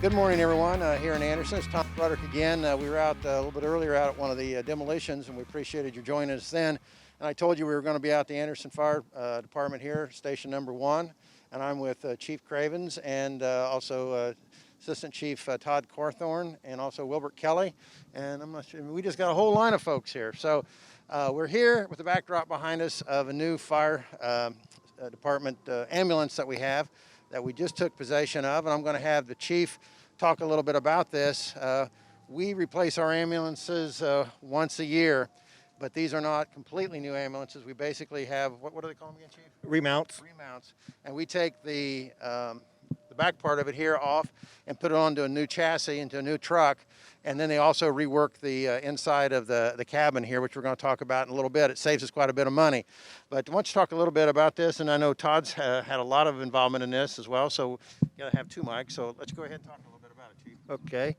Good morning, everyone. Here in Anderson, it's Tom Ruddick again. We were out a little bit earlier out at one of the demolitions, and we appreciated you joining us then. And I told you we were going to be out at the Anderson Fire Department here, station number 1. And I'm with Chief Cravens and also Assistant Chief Todd Cawthorn and also Wilbert Kelly. And I'm not sure, we just got a whole line of folks here. So we're here with the backdrop behind us of a new fire department ambulance that we have, that we just took possession of, and I'm going to have the chief talk a little bit about this. We replace our ambulances once a year, but these are not completely new ambulances. We basically have, what do they call them again, Chief? Remounts. Remounts. And we take the back part of it here off and put it onto a new chassis, into a new truck. And then they also rework the inside of the cabin here, which we're going to talk about in a little bit. It saves us quite a bit of money. But I want you to talk a little bit about this, and I know Todd's had a lot of involvement in this as well, so you got to have two mics. So let's go ahead and talk a little bit about it, Chief. Okay.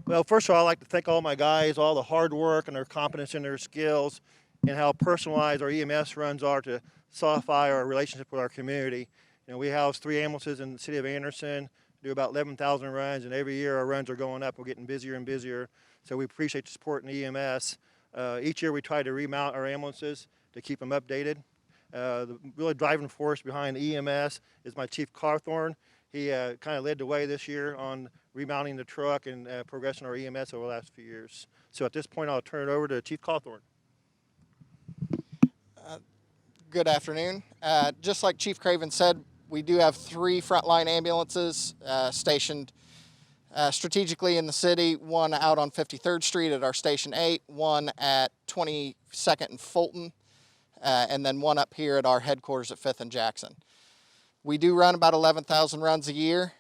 Well, first of all, I'd like to thank all my guys, all the hard work and their competence and their skills, and how personalized our EMS runs are to solidify our relationship with our community. You know, we house 3 ambulances in the city of Anderson, do about 11,000 runs, and every year our runs are going up. We're getting busier and busier, so we appreciate the support in the EMS. Each year we try to remount our ambulances to keep them updated. The really driving force behind EMS is my Chief Cawthorn. He kind of led the way this year on remounting the truck and progressing our EMS over the last few years. So at this point, I'll turn it over to Chief Cawthorn. Good afternoon. Just like Chief Craven said, we do have 3 frontline ambulances stationed strategically in the city, one out on 53rd Street at our Station 8, one at 22nd and Fulton, and then one up here at our headquarters at 5th and Jackson. We do run about 11,000 runs a year,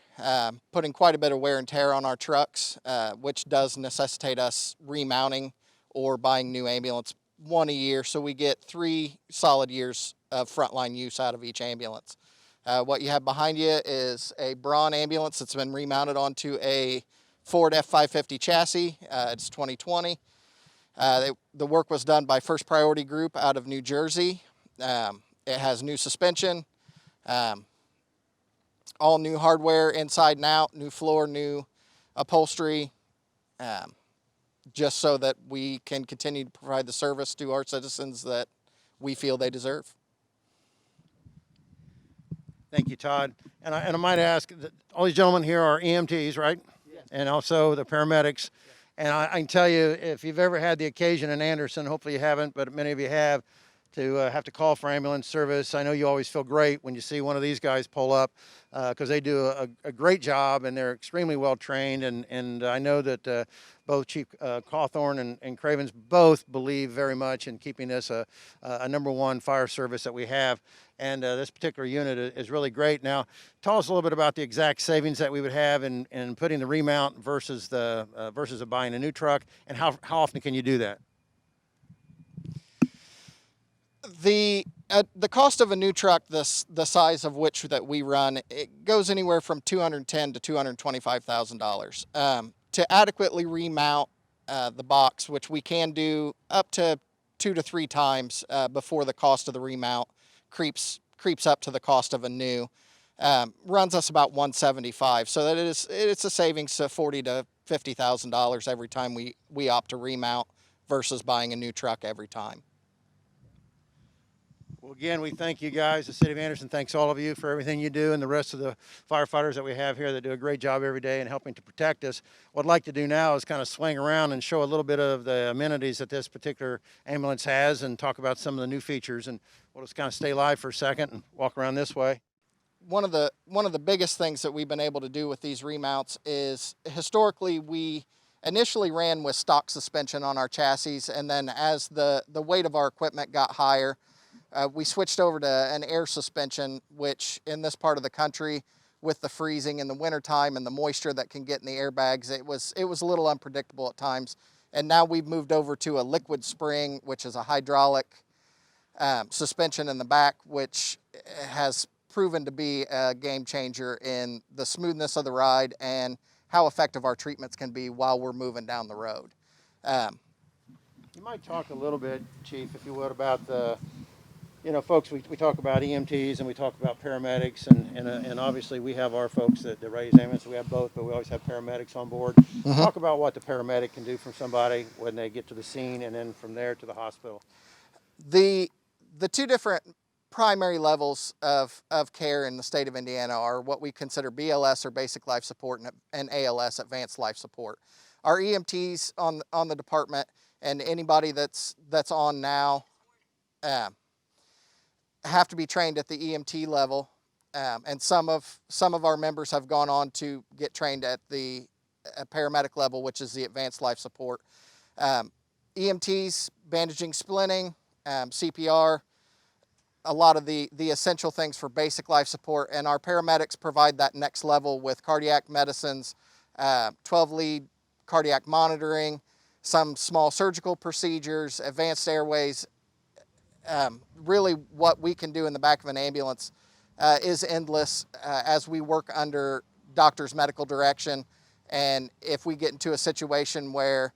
putting quite a bit of wear and tear on our trucks, which does necessitate us remounting or buying new ambulance one a year, so we get 3 solid years of frontline use out of each ambulance. What you have behind you is a Braun ambulance that's been remounted onto a Ford F550 chassis. It's 2020. The work was done by First Priority Group out of New Jersey. It has new suspension, all new hardware inside and out, new floor, new upholstery, just so that we can continue to provide the service to our citizens that we feel they deserve. Thank you, Todd. And I might ask, that all these gentlemen here are EMTs, right? Yes. And also the paramedics. And I can tell you, if you've ever had the occasion in Anderson, hopefully you haven't, but many of you have to call for ambulance service. I know you always feel great when you see one of these guys pull up, because they do a great job and they're extremely well trained. And I know that both Chief Cawthorn and Cravens both believe very much in keeping this a #1 fire service that we have. And this particular unit is really great. Now, tell us a little bit about the exact savings that we would have in putting the remount versus buying a new truck, and how often can you do that? The cost of a new truck, the size of which that we run, it goes anywhere from $210,000 to $225,000. To adequately remount the box, which we can do up to 2 to 3 times before the cost of the remount creeps up to the cost of a new, runs us about $175,000. So that it's a savings of $40,000 to $50,000 every time we opt to remount versus buying a new truck every time. Well, again, we thank you guys. The City of Anderson thanks all of you for everything you do, and the rest of the firefighters that we have here that do a great job every day in helping to protect us. What I'd like to do now is kind of swing around and show a little bit of the amenities that this particular ambulance has and talk about some of the new features. And we'll just kind of stay live for a second and walk around this way. One of the biggest things that we've been able to do with these remounts is, historically, we initially ran with stock suspension on our chassis, and then as the weight of our equipment got higher, we switched over to an air suspension, which in this part of the country, with the freezing in the wintertime and the moisture that can get in the airbags, it was a little unpredictable at times. And now we've moved over to a liquid spring, which is a hydraulic suspension in the back, which has proven to be a game changer in the smoothness of the ride and how effective our treatments can be while we're moving down the road. You might talk a little bit, Chief, if you would, about You know, folks, we talk about EMTs and we talk about paramedics, and obviously we have our folks that raise ambulance. We have both, but we always have paramedics on board. Talk about what the paramedic can do for somebody when they get to the scene, and then from there to the hospital. The two different primary levels of care in the state of Indiana are what we consider BLS, or basic life support, and ALS, advanced life support. Our EMTs on the department, and anybody that's on now, have to be trained at the EMT level, and some of our members have gone on to get trained at the paramedic level, which is the advanced life support. EMTs, bandaging, splinting, CPR, a lot of the essential things for basic life support, and our paramedics provide that next level with cardiac medicines, 12-lead cardiac monitoring, some small surgical procedures, advanced airways. Really what we can do in the back of an ambulance is endless as we work under doctor's medical direction. And if we get into a situation where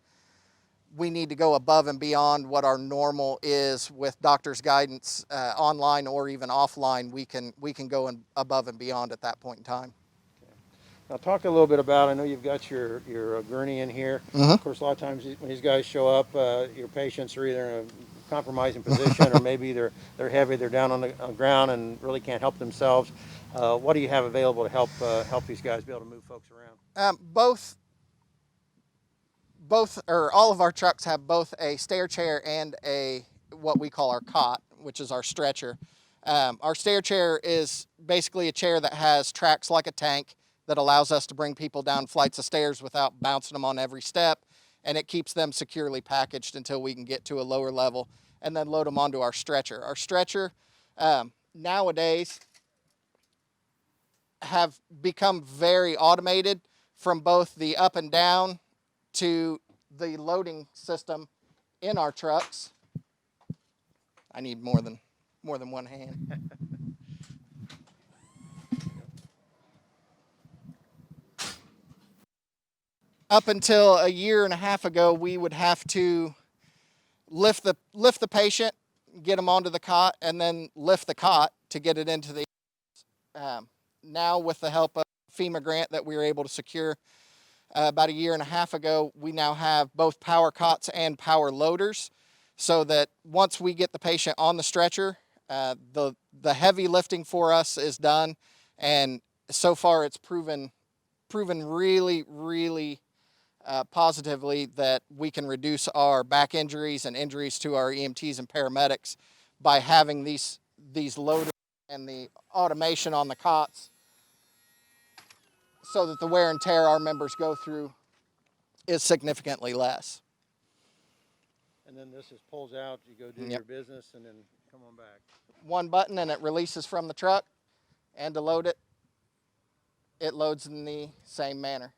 we need to go above and beyond what our normal is with doctor's guidance, online or even offline, we can go above and beyond at that point in time. Now, talk a little bit about, I know you've got your gurney in here. Of course, a lot of times when these guys show up, your patients are either in a compromising position or maybe they're heavy, they're down on the ground and really can't help themselves. What do you have available to help these guys be able to move folks around? All of our trucks have both a stair chair and what we call our cot, which is our stretcher. Our stair chair is basically a chair that has tracks like a tank that allows us to bring people down flights of stairs without bouncing them on every step, and it keeps them securely packaged until we can get to a lower level and then load them onto our stretcher. Our stretcher nowadays have become very automated, from both the up and down to the loading system in our trucks. I need more than one hand. Up until a year and a half ago, we would have to lift the patient, get them onto the cot, and then lift the cot to get it into the. Now, with the help of FEMA grant that we were able to secure about a year and a half ago, we now have both power cots and power loaders, so that once we get the patient on the stretcher, the heavy lifting for us is done, and so far it's proven really, really positively that we can reduce our back injuries and injuries to our EMTs and paramedics by having these loaders and the automation on the cots, so that the wear and tear our members go through is significantly less. And then this pulls out, you go do your business, and then come on back. One button and it releases from the truck, and to load it, it loads in the same manner.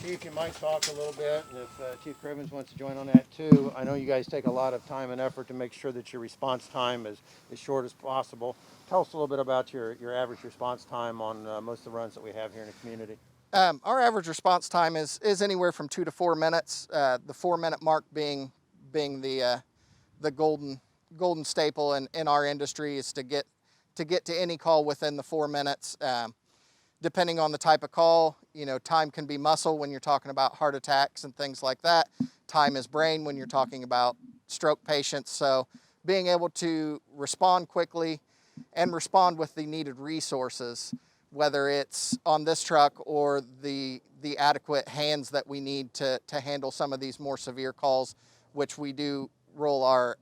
Chief, you might talk a little bit, and if Chief Cravens wants to join on that too. I know you guys take a lot of time and effort to make sure that your response time is as short as possible. Tell us a little bit about your average response time on most of the runs that we have here in the community. Our average response time is anywhere from 2 to 4 minutes. The 4-minute mark being the golden staple in our industry, is to get to any call within the 4 minutes. Depending on the type of call, time can be muscle when you're talking about heart attacks and things like that. Time is brain when you're talking about stroke patients. So being able to respond quickly and respond with the needed resources, whether it's on this truck or the adequate hands that we need to handle some of these more severe calls, which we do roll our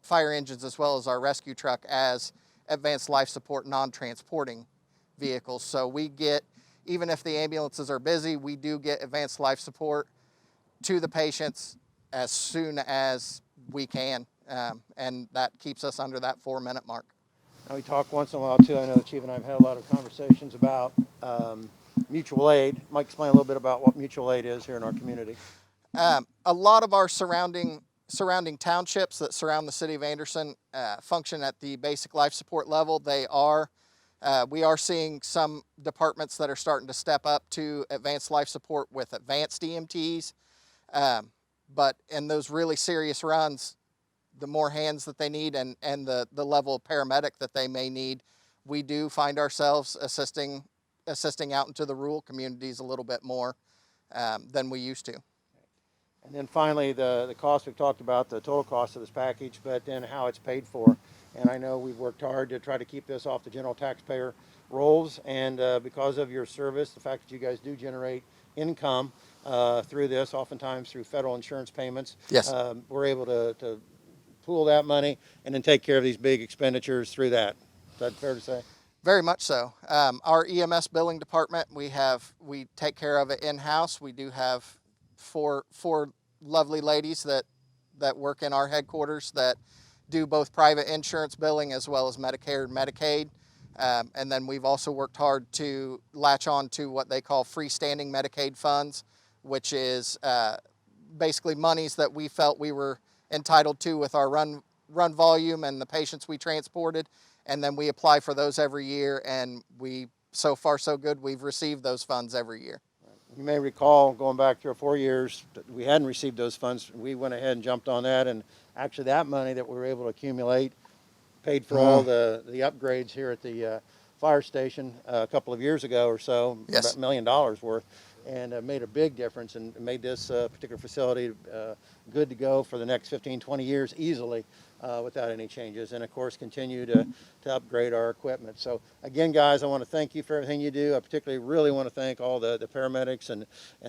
fire engines as well as our rescue truck as advanced life support non-transporting vehicles. So we get, even if the ambulances are busy, we do get advanced life support to the patients as soon as we can, and that keeps us under that 4-minute mark. Now, we talk once in a while too. I know the Chief and I have had a lot of conversations about mutual aid. Mike, explain a little bit about what mutual aid is here in our community. A lot of our surrounding surrounding townships that surround the city of Anderson function at the basic life support level. We are seeing some departments that are starting to step up to advanced life support with advanced EMTs. But in those really serious runs, the more hands that they need and the level of paramedic that they may need, we do find ourselves assisting out into the rural communities a little bit more than we used to. And then finally, the cost, we've talked about the total cost of this package, but then how it's paid for. And I know we've worked hard to try to keep this off the general taxpayer rolls, and because of your service, the fact that you guys do generate income through this, oftentimes through federal insurance payments, Yes. We're able to pool that money and then take care of these big expenditures through that. Is that fair to say? Very much so. Our EMS billing department, we take care of it in-house. We do have four lovely ladies that work in our headquarters that do both private insurance billing as well as Medicare and Medicaid. And then we've also worked hard to latch on to what they call freestanding Medicaid funds, which is basically monies that we felt we were entitled to with our run volume and the patients we transported. And then we apply for those every year, and so far so good, we've received those funds every year. You may recall going back 3 or 4 years, we hadn't received those funds. We went ahead and jumped on that, and actually that money that we were able to accumulate paid for all the upgrades here at the fire station a couple of years ago or so, Yes. about $1 million worth, and made a big difference and made this particular facility good to go for the next 15, 20 years easily without any changes, and of course continue to upgrade our equipment. So again, guys, I want to thank you for everything you do. I particularly really want to thank all the paramedics and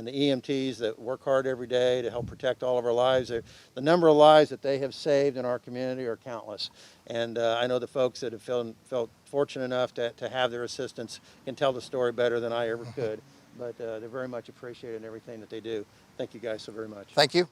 the EMTs that work hard every day to help protect all of our lives. The number of lives that they have saved in our community are countless, and I know the folks that have felt fortunate enough to have their assistance can tell the story better than I ever could. But they're very much appreciated in everything that they do. Thank you guys so very much. Thank you.